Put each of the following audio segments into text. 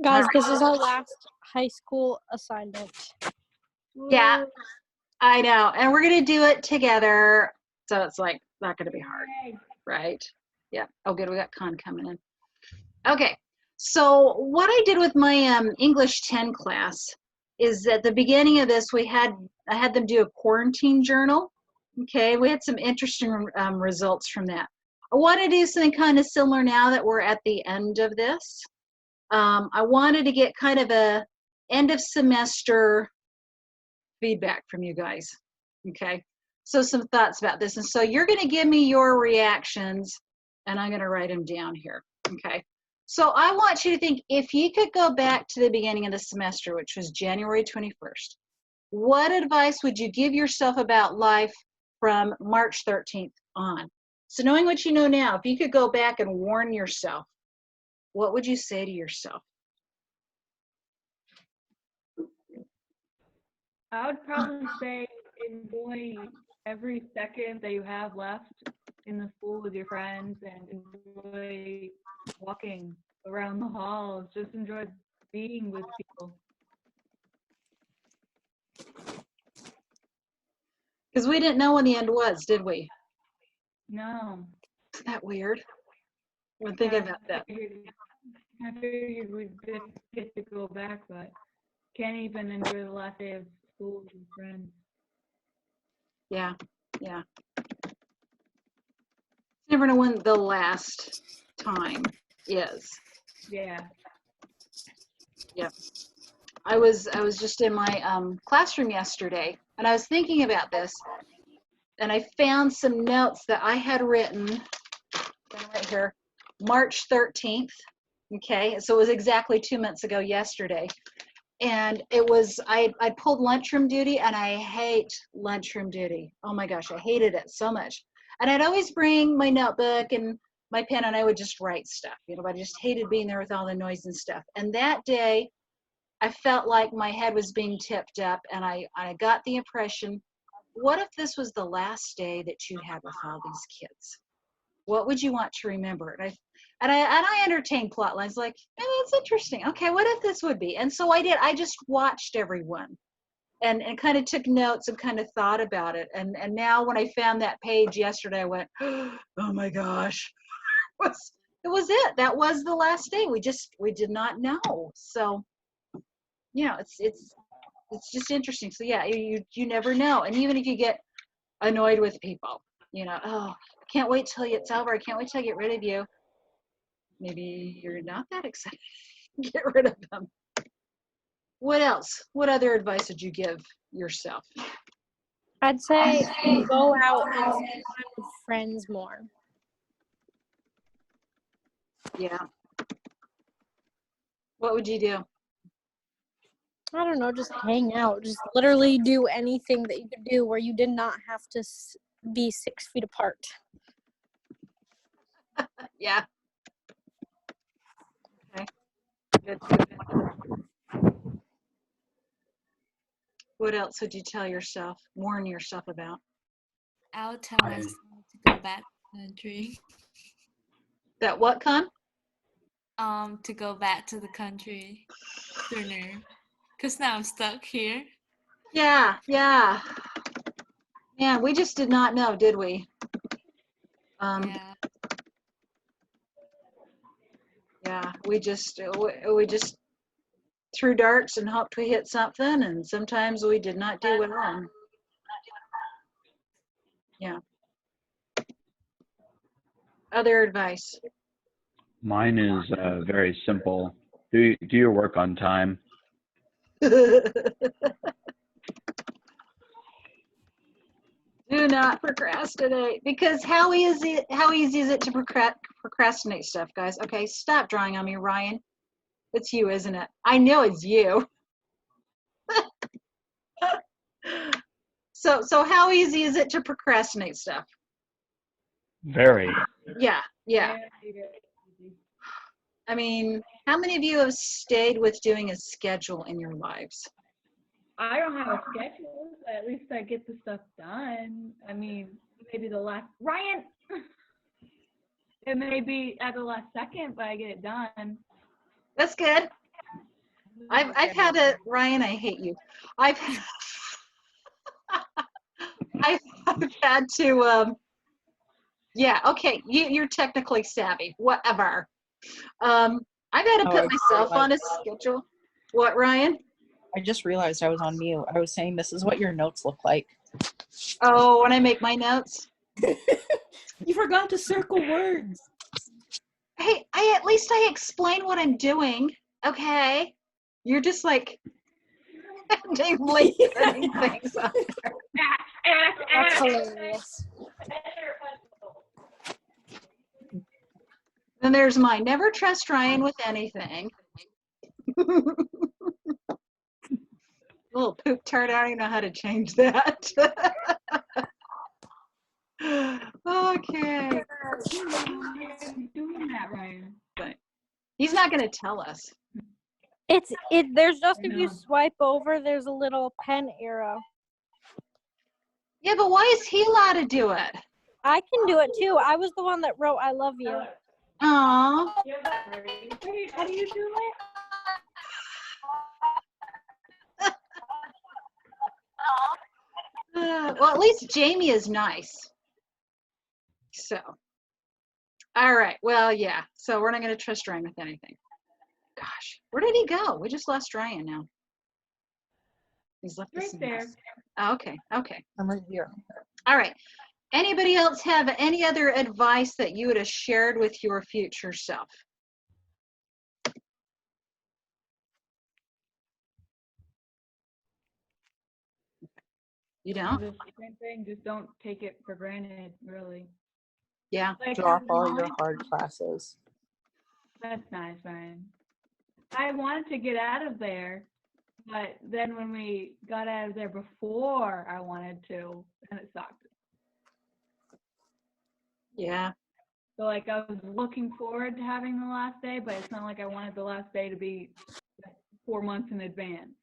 All Guys, right. this is our last high school assignment. Yeah, I know. And we're going to do it together. So it's like not going to be hard, right? Yeah. Oh, good. We got Con coming in. Okay. So what I did with my English 10 class is at the beginning of this, I had them do a quarantine journal. Okay. We had some interesting results from that. I want to do something kind of similar now that we're at the end of this. I wanted to get kind of a end of semester feedback from you guys. Okay. So some thoughts about this. And so you're going to give me your reactions and I'm going to write them down here. Okay. So I want you to think, if you could go back to the beginning of the semester, which was January 21st, what advice would you give yourself about life from March 13th on? So knowing what you know now, if you could go back and warn yourself, what would you say to yourself? I would probably say enjoy every second that you have left in the school with your friends and enjoy walking around the halls. Just enjoy being with people. Because we didn't know when the end was, did we? No. Isn't that weird? When thinking about that. I figured we'd get to go back, but can't even enjoy the last day of school with your friends. Yeah, yeah. Never know when the last time is. Yeah. Yep. I was just in my classroom yesterday, and I was thinking about this, and I found some notes that I had written right here, March 13th. Okay, so it was exactly 2 months ago yesterday. And it was, I pulled lunchroom duty, and I hate lunchroom duty. Oh my gosh, I hated it so much. And I'd always bring my notebook and my pen, and I would just write stuff, but I just hated being there with all the noise and stuff. And that day, I felt like my head was being tipped up, and I got the impression, what if this was the last day that you had with all these kids? What would you want to remember? And I entertained plot lines like, it's interesting. Okay, what if this would be? And so I did. I just watched everyone and kind of took notes and kind of thought about it. And now when I found that page yesterday, I went, oh my gosh, it was it. That was the last day. We did not know. So, it's just interesting. So yeah, you never know. And even if you get annoyed with people, oh, I can't wait till it's over. I can't wait till I get rid of you. Maybe you're not that excited to get rid of them. What else? What other advice would you give yourself? I'd say go out and spend time with friends more. Yeah. What would you do? I don't know, just hang out. Just literally do anything that you could do where you did not have to be 6 feet apart. Yeah. Okay. Good. What else would you tell yourself, warn yourself about? I'll tell myself to go back to the country. That what, Con? To go back to the country sooner. Because now I'm stuck here. Yeah, yeah. Man, we just did not know, did we? Yeah. Yeah, we just threw darts and hoped we hit something, and sometimes we did not do well. Yeah. Other advice? Mine is very simple. Do your work on time. Do not procrastinate, because how easy is it to procrastinate stuff, guys? Okay, stop drawing on me, Ryan. It's you, isn't it? I know it's you. So how easy is it to procrastinate stuff? Very. Yeah. I mean, how many of you have stayed with doing a schedule in your lives? I don't have a schedule, but at least I get the stuff done. I mean, maybe the last Ryan. It may be at the last second, but I get it done. That's good. I've had a Ryan. I hate you. I've I've had to. Yeah. Okay. You're technically savvy. Whatever. I've had to Oh, put I myself on a schedule. What, Ryan? I just realized I was on mute. I was saying this is what your notes look like. Oh, when I make my notes. You forgot to circle words. Hey, at least I explain what I'm doing. Okay. You're just like blatantly putting things up. That's hilarious. Then there's my never trust Ryan with anything. Little poop tart. I don't even know how to change that. Okay. Doing that, Ryan. He's not going to tell us. There's just if you No. swipe over, there's a little pen arrow. Yeah, but why is he allowed to do it? I can do it too. I was the one that wrote "I love you." Aw. Wait, how do you do it? Well, at least Jamie is nice. So, all right. Well, yeah. So we're not going to trust Ryan with anything. Gosh, where did he go? We just lost Ryan now. He's left us Right in there. this. Oh, okay. Okay. I'm right here. All right. Anybody else have any other advice that you would have shared with your future self? You don't? The same thing. Just don't take it for granted, really. Yeah. Like, Drop I all your wanted- hard classes. That's nice, Ryan. I wanted to get out of there, but then when we got out of there before I wanted to, then it sucked. Yeah. So like I was looking forward to having the last day, but it's not like I wanted the last day to be 4 months in advance.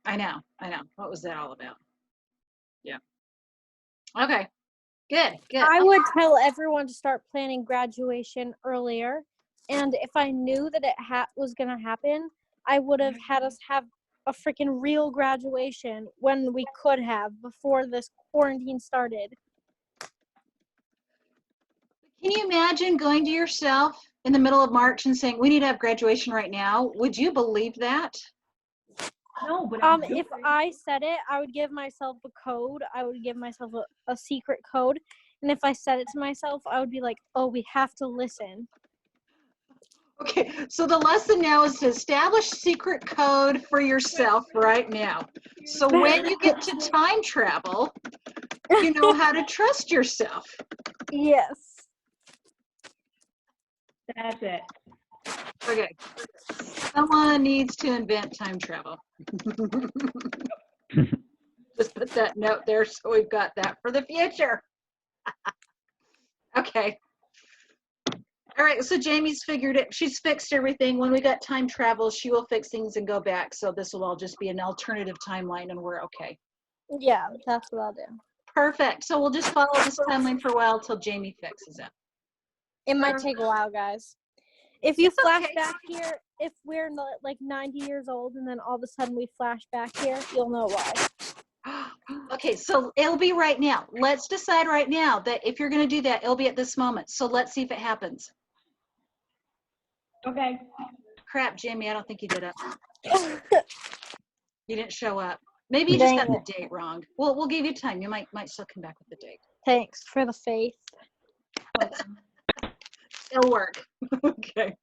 I know. What was that all about? Yeah. Okay. Good. I would tell everyone to start planning graduation earlier. And if I knew that it was going to happen, I would have had us have a freaking real graduation when we could have before this quarantine started. Can you imagine going to yourself in the middle of March and saying, we need to have graduation right now? Would you believe that? No, but If I said it, I would give myself a code. I would give myself a secret code. And if I said it to myself, I would be like, oh, we have to listen. Okay, so the lesson now is to establish secret code for yourself right now. So when you get to time travel, you know how to trust yourself. Yes. that's it. Okay. Someone needs to invent time travel. Just put that note there so we've got that for the future. Okay. All right, so Jamie's figured it. She's fixed everything. When we got time travel, she will fix things and go back. So this will all just be an alternative timeline and we're okay. Yeah, that's what I'll do. Perfect. So we'll just follow this timeline for a while till Jamie fixes it. It might take a while, guys. If you It's flash okay. back here, if we're like 90 years old and then all of a sudden we flash back here, you'll know why. Okay, so it'll be right now. Let's decide right now that if you're going to do that, it'll be at this moment. So let's see if it happens. Okay. Crap, Jamie, I don't think you did it. You didn't show up. Maybe you just got Dang the date wrong. We'll give you time. You might still come back with the date. Thanks for the faith. It'll work. Okay.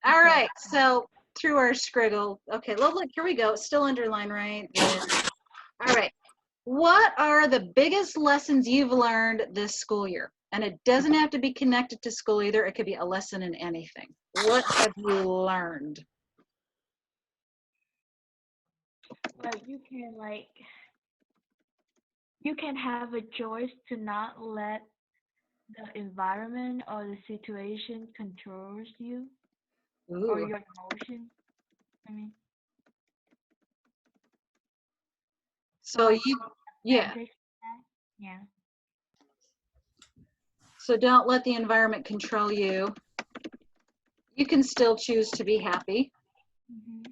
All right. So through our scriggle. Okay, look, here we go. It's still underlined, right? Good. All right. What are the biggest lessons you've learned this school year? And it doesn't have to be connected to school either. It could be a lesson in anything. What have you learned? But you can have a choice to not let the environment or the situation controls you or Ooh. your emotions. I mean, So you, yeah. advantage of that. Yeah. So don't let the environment control you. You can still choose to be happy. Hmm.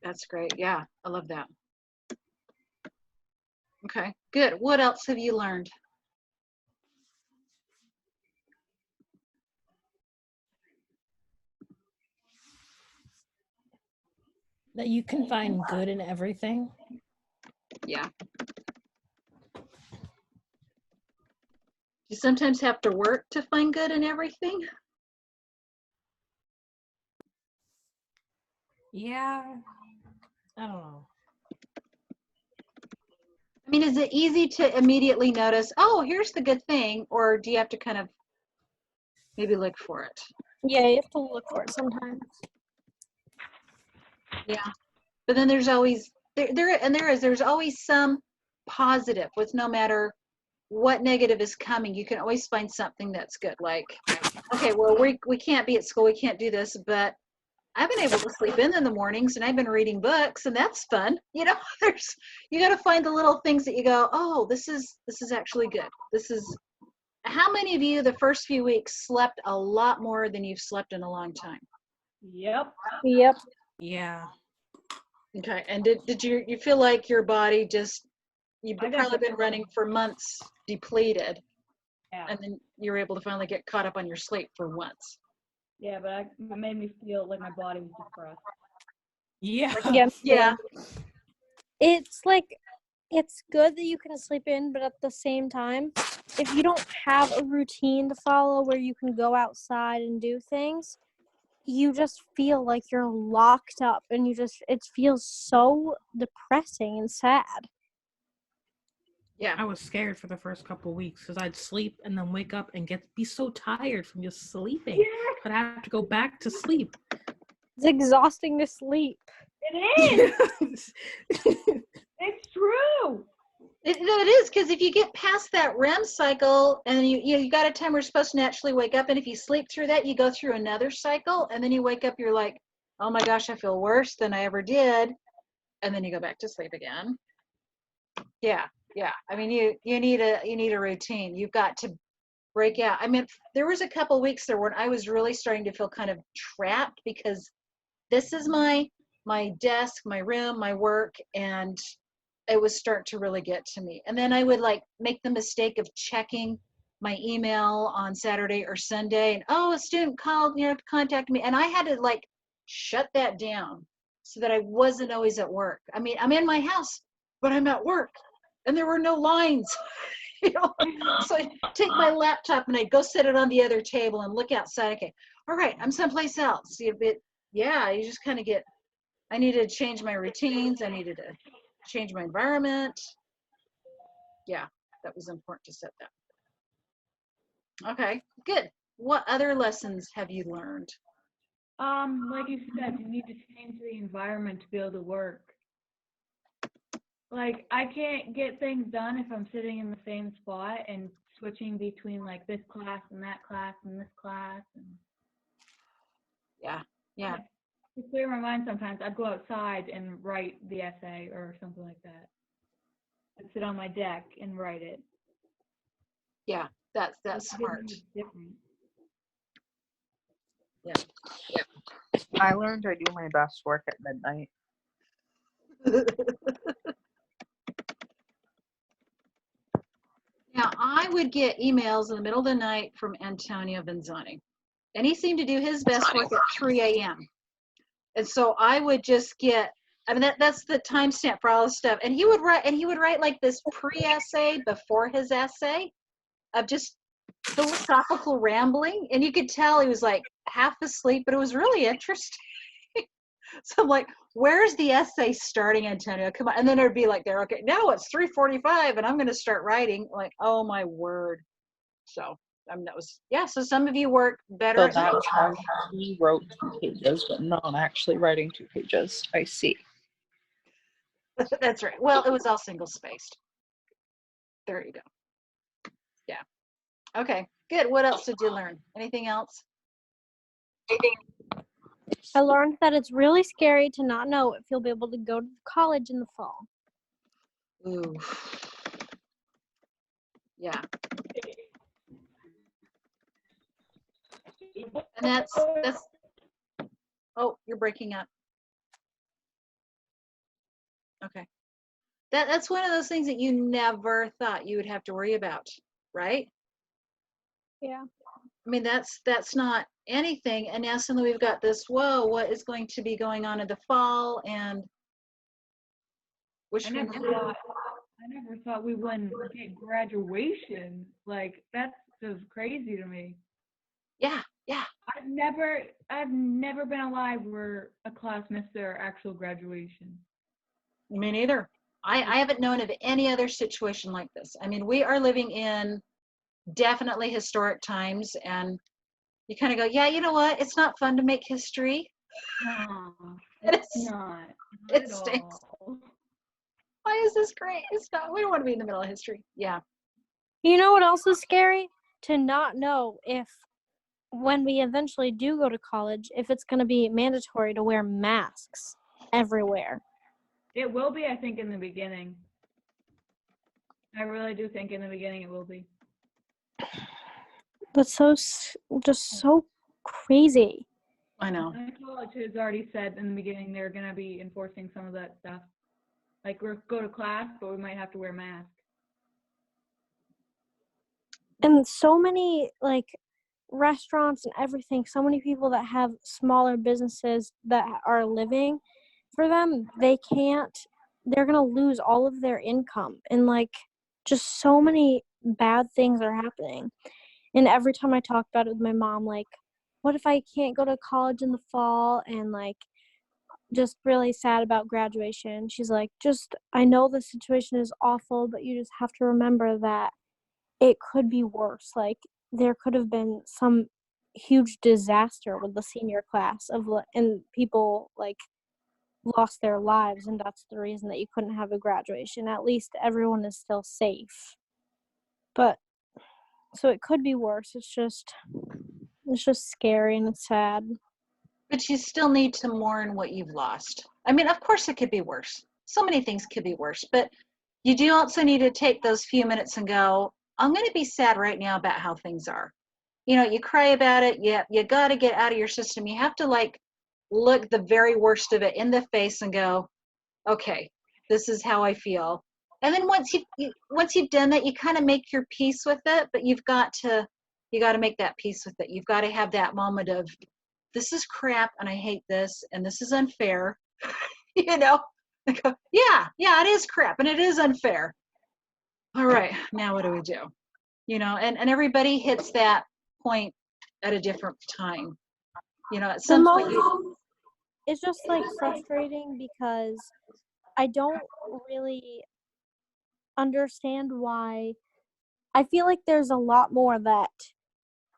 That's great. Yeah, I love that. Okay, good. What else have you learned? That you can find good in everything. Yeah. You sometimes have to work to find good in everything. Yeah. I don't know. I mean, is it easy to immediately notice, oh, here's the good thing, or do you have to kind of maybe look for it? Yeah, you have to look for it sometimes. Yeah. But then there's always there's always some positive with no matter what negative is coming, you can always find something that's good. Like, okay, well, we can't be at school, we can't do this, but I've been able to sleep in the mornings and I've been reading books and that's fun. You know, there's you got to find the little things that you go, oh, this is actually good. This is how many of you the first few weeks slept a lot more than you've slept in a long time? Yep. Yep. Yeah. Okay, and did you feel like your body just you've I got probably been depleted. running for months depleted, Yeah. and then you were able to finally get caught up on your sleep for once. Yeah, but it made me feel like my body was depressed. Yeah. Yeah. Yeah, It's like, it's good that you can sleep in, but at the same time, if you don't have a routine to follow where you can go outside and do things, you just feel like you're locked up and it feels so depressing and sad. yeah, I was scared for the first couple of weeks because I'd sleep and then wake up and be so tired from just sleeping. But I have to go back to sleep. It's exhausting to sleep. It is. It's true. it is because if you get past that REM cycle and you got a time where you're supposed to naturally wake up, and if you sleep through that, you go through another cycle, and then you wake up, you're like, oh my gosh, I feel worse than I ever did, and then you go back to sleep again. Yeah, yeah. I mean, you need a routine. You've got to break out. I mean, there was a couple weeks there when I was really starting to feel kind of trapped because this is my desk, my room, my work, and it was starting to really get to me. And then I would like make the mistake of checking my email on Saturday or Sunday, and oh, a student called, contact me, and I had to like shut that down so that I wasn't always at work. I mean, I'm in my house, but I'm at work, and there were no lines. So I take my laptop and I go set it on the other table and look outside. Okay, all right, I'm someplace else. Yeah, you just kind of get. I needed to change my routines. I needed to change my environment. Yeah, that was important to set that. Okay, good. What other lessons have you learned? Like you said, you need to change the environment to be able to work. Like, I can't get things done if I'm sitting in the same spot and switching between like this class and that class and this class. And Yeah, to clear my mind sometimes, I'd go outside and write the essay or something like that. I'd sit on my deck and write it. yeah. That's It's smart. different. I learned I do my best work at midnight. Now, I would get emails in the middle of the night from Antonio Benzani, and he seemed to do his best work at 3 a.m. And so I would just get, I mean, that's the timestamp for all this stuff. And he would write like this pre-essay before his essay of just philosophical rambling. And you could tell he was like half asleep, but it was really interesting. So I'm like, where's the essay starting, Antonio? Come on. And then it'd be like there, okay, now it's 3:45 and I'm going to start writing. Like, oh my word. So that was, yeah. So some of you work better So at that night. time he wrote 2 pages, but not actually writing 2 pages. I see. That's right. Well, it was all single spaced. There you go. Yeah. Okay, good. What else did you learn? Anything else? I learned that it's really scary to not know if you'll be able to go to college in the fall. Ooh. Yeah. And that's, oh, you're breaking up. Okay. That's one of those things that you never thought you would have to worry about, right? Yeah. I mean, that's not anything. And now suddenly we've got this, whoa, what is going to be going on in the fall? And which I never thought we wouldn't get graduation. Like that's just crazy to me. yeah, yeah. I've never been alive where a class missed their actual graduation. Me neither. I haven't known of any other situation like this. I mean, we are living in definitely historic times, and you kind of go, yeah, you know what? It's not fun to make history. No, It's it's not. it Not at stinks. all. Why is this great? It's not. We don't want to be in the middle of history. Yeah. You know what else is scary? To not know if, when we eventually do go to college, if it's going to be mandatory to wear masks everywhere. It will be, I think, in the beginning. I really do think in the beginning it will be. That's just so crazy. I know. My college has already said in the beginning they're going to be enforcing some of that stuff. Like we'll go to class, but we might have to wear masks. And so many like restaurants and everything, so many people that have smaller businesses that are living, for them, they're going to lose all of their income. And like just so many bad things are happening. And every time I talk about it with my mom, like, what if I can't go to college in the fall, and like just really sad about graduation. She's like, I know the situation is awful, but you just have to remember that it could be worse. Like there could have been some huge disaster with the senior class and people like lost their lives, and that's the reason that you couldn't have a graduation. At least everyone is still safe. But so it could be worse. It's just scary and it's sad. But you still need to mourn what you've lost. I mean, of course it could be worse. So many things could be worse, but you do also need to take those few minutes and go, I'm going to be sad right now about how things are. You know, you cry about it. You got to get out of your system. You have to like look the very worst of it in the face and go, okay, this is how I feel. And then once you've done that, you kind of make your peace with it, but you got to make that peace with it. You've got to have that moment of, this is crap and I hate this and this is unfair. You know, I go, yeah, it is crap and it is unfair. All right, now what do we do? You know, and everybody hits that point at a different time. You know, at some point It's just like frustrating because I don't really understand why. I feel like there's a lot more that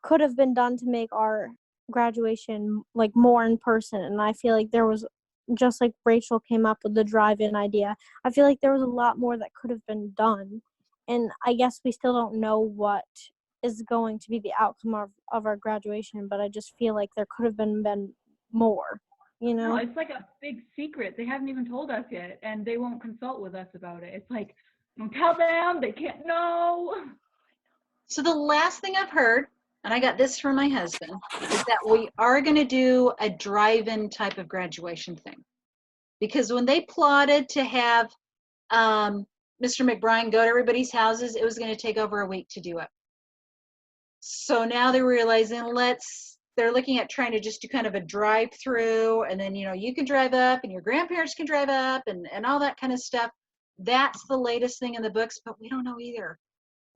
could have been done to make our graduation like more in person, and I feel like there was, just like Rachel came up with the drive-in idea, I feel like there was a lot more that could have been done, and I guess we still don't know what is going to be the outcome of our graduation, but I just feel like there could have been more, you know? No, it's like a big secret. They haven't even told us yet, and they won't consult with us about it. It's like, don't tell them. They can't know. So the last thing I've heard, and I got this from my husband, is that we are going to do a drive-in type of graduation thing. Because when they plotted to have Mr. McBride go to everybody's houses, it was going to take over a week to do it. So now they're realizing they're looking at trying to just do kind of a drive-through, and then, you know, you can drive up and your grandparents can drive up and all that kind of stuff. That's the latest thing in the books, but we don't know either.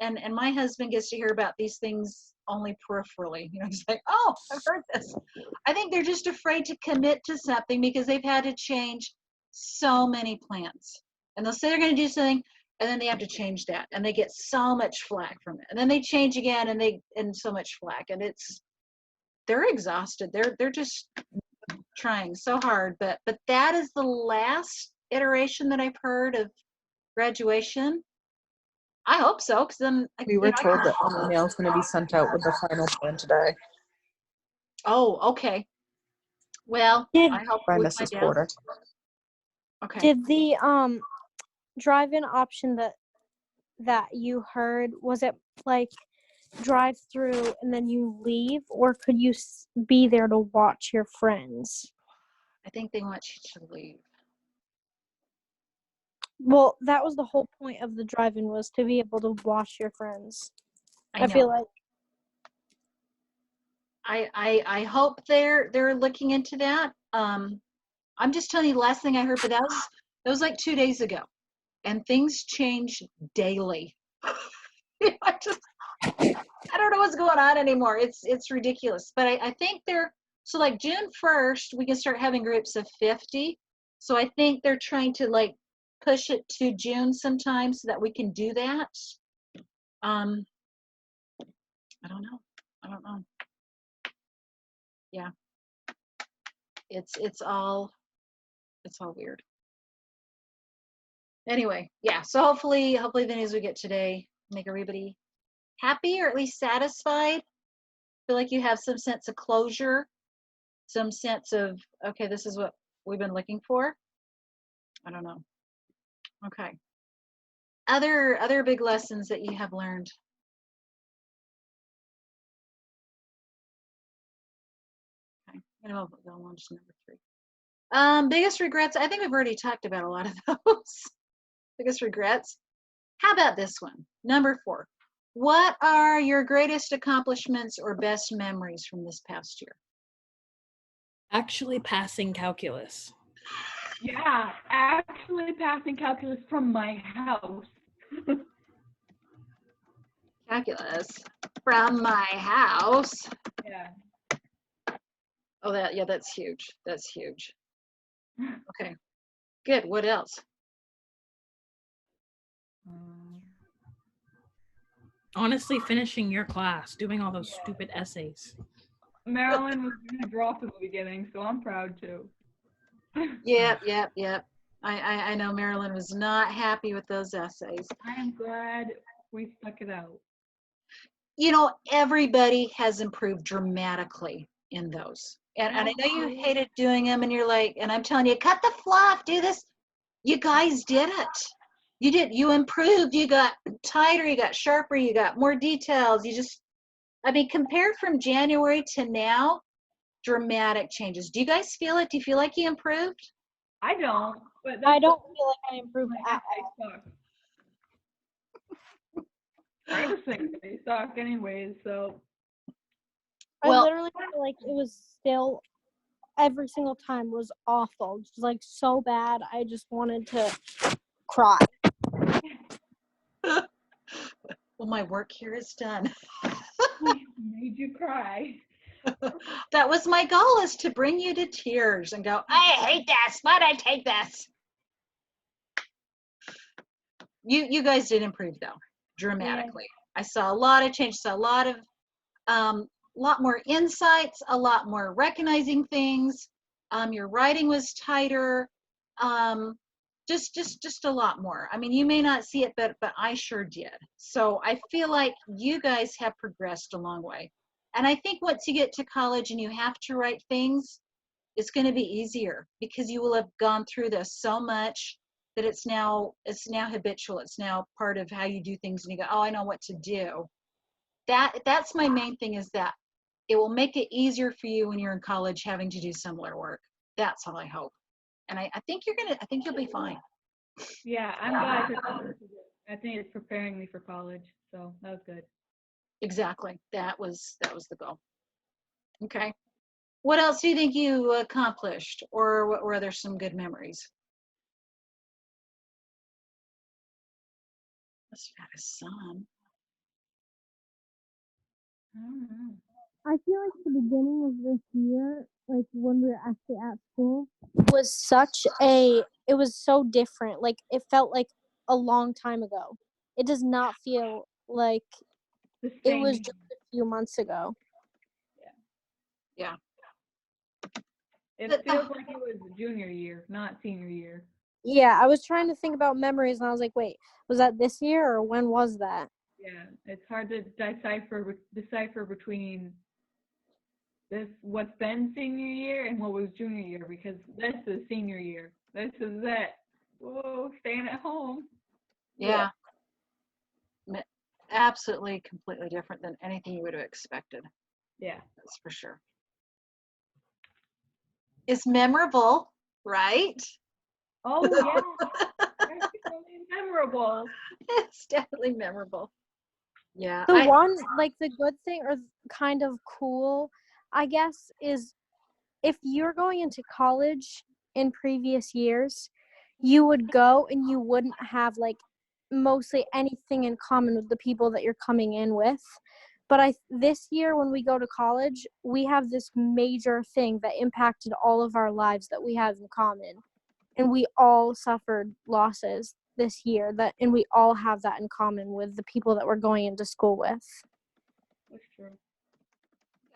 And my husband gets to hear about these things only peripherally. You know, he's like, oh, I've heard this. I think they're just afraid to commit to something because they've had to change so many plans. And they'll say they're going to do something, and then they have to change that, and they get so much flack from it. And then they change again, and so much flack. And they're exhausted. They're just trying so hard. But that is the last iteration that I've heard of graduation. I hope so, because then We were told that an email is going to be sent out with the final plan today Oh, okay. Well, I hope by we Mrs. find out. Porter. Okay. Did the drive-in option that you heard, was it like drive through and then you leave, or could you be there to watch your friends? I think they want you to leave. Well, that was the whole point of the drive-in, was to be able to watch your friends. I feel like I hope they're looking into that. I'm just telling you the last thing I heard, but that was like 2 days ago, and things change daily. I don't know what's going on anymore. It's ridiculous. But I think so like June 1st, we can start having groups of 50. So I think they're trying to like push it to June sometime so that we can do that. I don't know. Yeah. It's all weird. Anyway, yeah. So hopefully the news we get today make everybody happy or at least satisfied. Feel like you have some sense of closure, some sense of, okay, this is what we've been looking for. I don't know. Okay. Other big lessons that you have learned. Okay. I'm gonna go on to number 3. Biggest regrets. I think we've already talked about a lot of those. Biggest regrets. How about this one? Number 4. What are your greatest accomplishments or best memories from this past year? Actually passing calculus. Yeah, actually passing calculus from my house. Calculus from my house. Yeah. Oh, that's huge. That's huge. Okay, good. What else? Honestly, finishing your class, doing all those stupid essays. Marilyn was really rough in the beginning, so I'm proud too. Yep. I know Marilyn was not happy with those essays. I am glad we stuck it out. You know, everybody has improved dramatically in those. And I know you hated doing them, and you're like, and I'm telling you, cut the fluff, do this. You guys did it. You improved, you got tighter, you got sharper, you got more details. Compared from January to now, dramatic changes. Do you guys feel it? Do you feel like you improved? I don't. But I don't feel like I improved at all. I was thinking they suck anyways, so. I literally feel like it was still, every single time was awful. Just like so bad. I just wanted to cry. Well, my work here is done. Made you cry. That was my goal, is to bring you to tears and go, I hate this. Why'd I take this? You guys did improve though, dramatically. Yeah. I saw a lot of change, saw a lot of lot more insights, a lot more recognizing things. Your writing was tighter. Just a lot more. I mean, you may not see it, but I sure did. So I feel like you guys have progressed a long way. And I think once you get to college and you have to write things, it's going to be easier because you will have gone through this so much that it's now habitual. It's now part of how you do things, and you go, oh, I know what to do. That's my main thing, is that it will make it easier for you when you're in college having to do similar work. That's all I hope. And I think you'll be fine. Yeah, I'm glad for college. I think it's preparing me for college, so that was good. Exactly. That was the goal. Okay. What else do you think you accomplished, or what were there some good memories? Must have had a son. I don't know. I feel like the beginning of this year, like when we were actually at school, was it was so different. Like it felt like a long time ago. It does not feel like it was just a few months ago. Yeah. It feels like it was junior year, not senior year. Yeah, I was trying to think about memories, and I was like, wait, was that this year or when was that? Yeah, it's hard to decipher between what's been senior year and what was junior year, because this is senior year. This is it. Whoa, staying at home. Yeah. Absolutely, completely different than anything you would have expected. Yeah. That's for sure. It's memorable, right? Oh, yeah. definitely memorable. It's definitely memorable. Yeah. The one, like the good thing or kind of cool, I guess, is if you're going into college in previous years, you would go and you wouldn't have like mostly anything in common with the people that you're coming in with. But this year when we go to college, we have this major thing that impacted all of our lives that we have in common. And we all suffered losses this year and we all have that in common with the people that we're going into school with. That's true.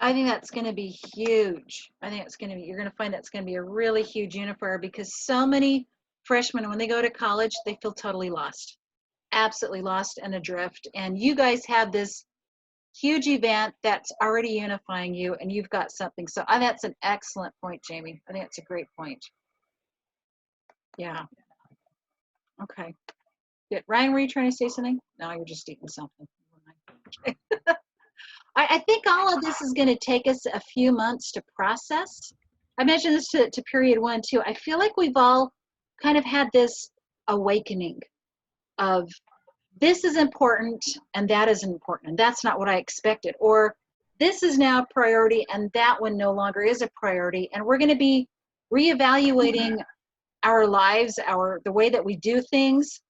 I think that's going to be huge. I think you're going to find that's going to be a really huge unifier because so many freshmen, when they go to college, they feel totally lost, absolutely lost and adrift. And you guys have this huge event that's already unifying you, and you've got something. So that's an excellent point, Jamie. I think that's a great point. Yeah. Okay. Good. Ryan, were you trying to say something? No, you're just eating something. Okay. I think all of this is going to take us a few months to process. I mentioned this to period 1 too. I feel like we've all kind of had this awakening of this is important and that is important and that's not what I expected, or this is now a priority and that one no longer is a priority, and we're going to be reevaluating our lives, the way that we do things.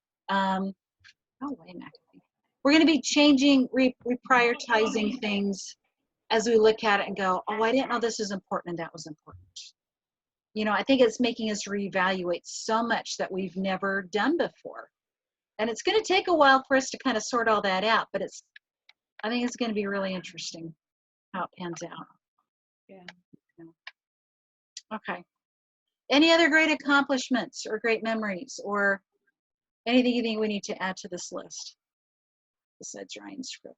We're going to be changing, reprioritizing things as we look at it and go, oh, I didn't know this was important and that was important. You know, I think it's making us reevaluate so much that we've never done before. And it's going to take a while for us to kind of sort all that out, but I think it's going to be really interesting how it pans out. Yeah. Okay. Any other great accomplishments or great memories or anything you think we need to add to this list besides Ryan's scribbles?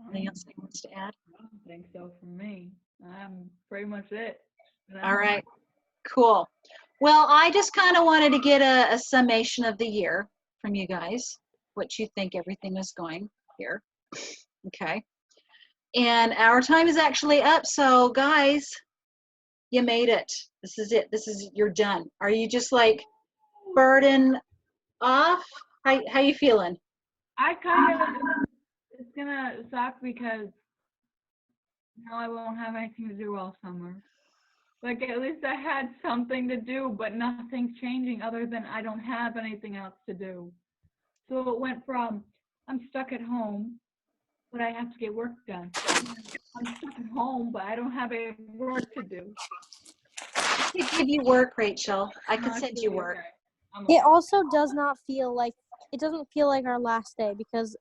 Anything else anyone wants to add? I don't think so for me. I'm pretty much it. All right, cool. Well, I just kind of wanted to get a summation of the year from you guys, what you think everything is going here. Okay. And our time is actually up. So guys, you made it. This is it. You're done. Are you just like burden off? How you feeling? I kind of, it's gonna suck because now I won't have anything to do all summer. Like, at least I had something to do, but nothing's changing other than I don't have anything else to do. So it went from I'm stuck at home, but I have to get work done. I'm stuck at home, but I don't have any work to do. I could give you work, Rachel. I could send you work. Okay. It also doesn't feel like our last day because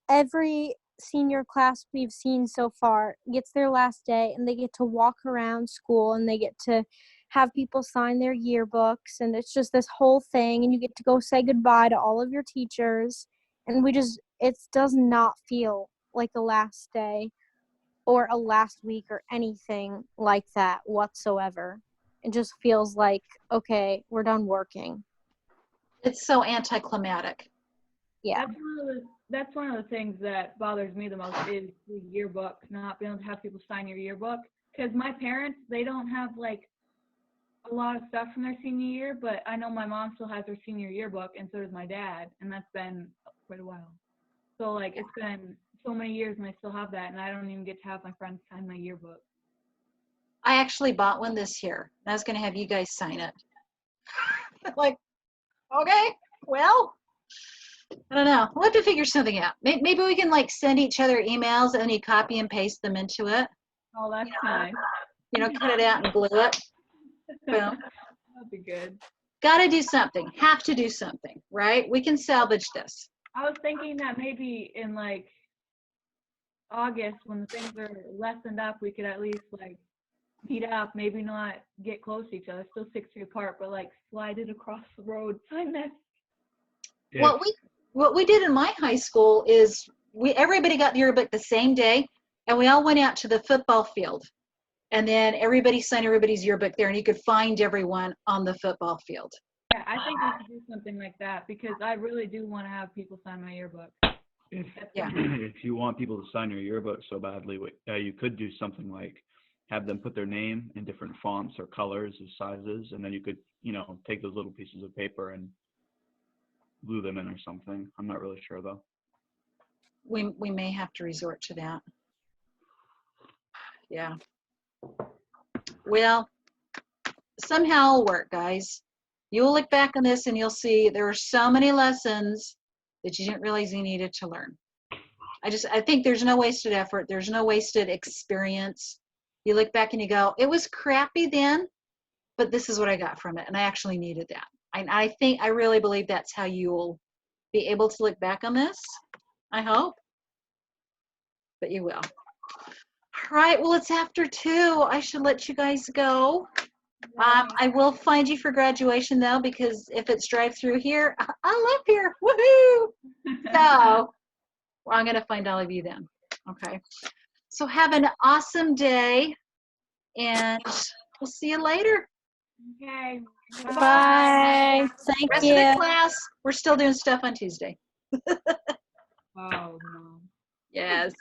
every senior class we've seen so far gets their last day and they get to walk around school and they get to have people sign their yearbooks, and it's just this whole thing, and you get to go say goodbye to all of your teachers, and it does not feel like a last day or a last week or anything like that whatsoever. It just feels like, okay, we're done working. It's so anticlimactic. Yeah. That's one of the things that bothers me the most is the yearbook, not being able to have people sign your yearbook. Because my parents, they don't have like a lot of stuff from their senior year, but I know my mom still has her senior yearbook, and so does my dad, and that's been quite a while. So like it's been so many years, and I still have that, and I don't even get to have my friends sign my yearbook. I actually bought one this year. I was going to have you guys sign it. Like, okay, well, I don't know. We'll have to figure something out. Maybe we can like send each other emails and you copy and paste them into it. Oh, that's nice. You know, cut it out and glue it. Boom. That'd be good. Got to do something. Have to do something, right? We can salvage this. I was thinking that maybe in like August, when the things are lessened up, we could at least like meet up, maybe not get close to each other, still 6 feet apart, but like slide it across the road. Sign that. Yeah. What we did in my high school is everybody got the yearbook the same day, and we all went out to the football field, and then everybody signed everybody's yearbook there, and you could find everyone on the football field. Yeah, I think we should do something like that because I really do want to have people sign my yearbook. If you want people to sign your yearbook so badly, you could do something like have them put their name in different fonts or colors or sizes, and then you could, take those little pieces of paper and glue them in or something. I'm not really sure though. We may have to resort to that. Yeah. Well, somehow it'll work, guys. You'll look back on this and you'll see there are so many lessons that you didn't realize you needed to learn. I think there's no wasted effort. There's no wasted experience. You look back and you go, it was crappy then, but this is what I got from it. And I actually needed that. I really believe that's how you'll be able to look back on this. I hope. But you will. All right, well, it's after 2. I should let you guys go. I will find you for graduation, though, because if it's drive-through here, I live here. Woohoo! So I'm going to find all of you then. Okay. So have an awesome day, and we'll see you later. Okay. Bye. Thank Rest you. of the class, we're still doing stuff on Tuesday. Oh, no. Yes.